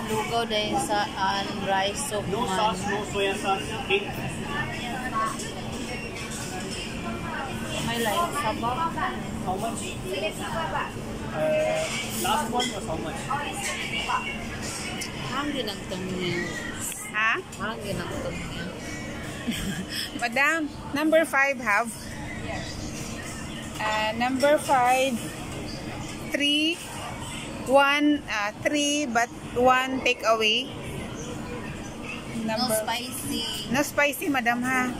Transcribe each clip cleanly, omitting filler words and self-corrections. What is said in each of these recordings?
Lugaw dahil sa rice soup. No sauce, no soya sauce. Okay. May like sabaw. How much? Last one was how much? Hangin ang tumingin. Ha? Hangin ang tumingin. Madam, number 5 have? Number 5, 3, 3 but 1 take away. No spicy. No spicy, madam, ha?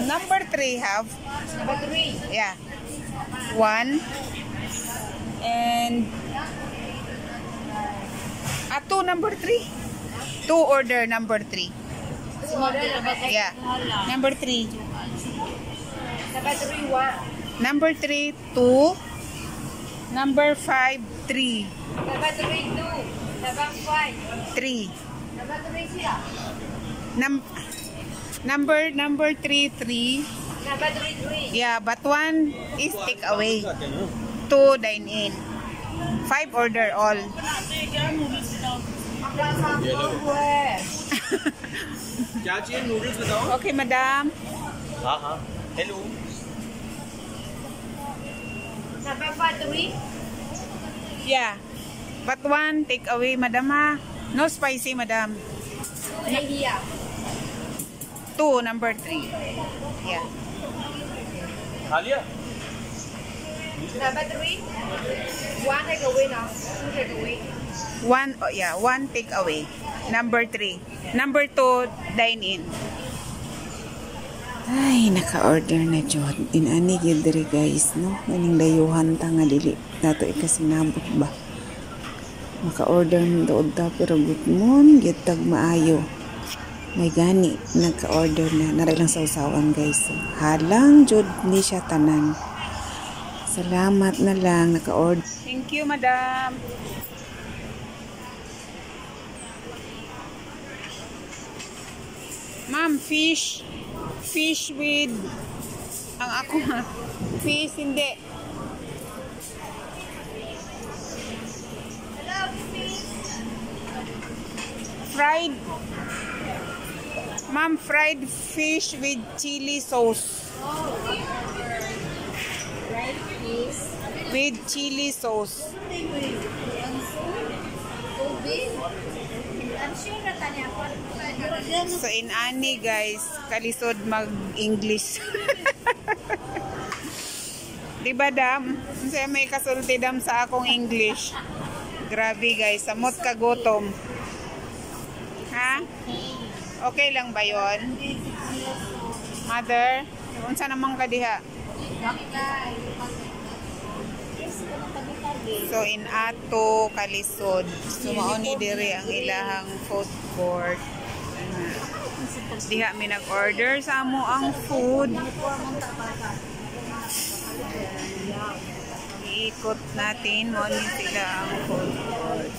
Number 3 have? Number 3. Yeah. 1. And 2 number 3. 2 order number 3. Yeah. Number 3. Number 3, 1. Number 3, 2. Number 5, 3. Number 3, 2. Number 5. 3. Number 3 sila. Number 3, 3. Number 3, 3. Yeah, but 1 is take away. 2 dine in. 5 order all. क्या चाहिए नूडल्स बताओ. Okay, madam. हाँ हाँ. Hello. Number 5, 3. Yeah. But 1 take away, madam, ha? No spicy, madam. Here. 2 number 3. Yeah. खा लिया. Number 3. 1 take away now. 2 take away. 1, oh yeah, 1 take away. Number 3. Number 2, dine in. Ay, naka-order na jud. Inani gyud diri guys, no? Kaning dayuhan ta nga dili nato ikasinabot ba. Maka-order na dood ta pero gutmon gyud tag maayo. May gani nagka-order na. Nara lang sa usawan guys. So, halang jud ni siya tanan. Salamat na lang naka-order. Thank you, madam. Ma'am, fish with ang ako fish hindi. Fried. Ma'am, fried fish with chili sauce. Fried fish. With chili sauce. I'm sure na tanya ko. So inani guys, kalisod mag-English. Diba dam? Kasi may kasulti dam sa akong English. Grabe guys, samot kagutom. Ha? Okay lang ba yon? Mother, unsa naman ka diha? So in ato kalisod. So mao ni diri ang ilahang food court. Diha mi nag-order sa amo ang food. Iikot natin mo ni sila ang food court.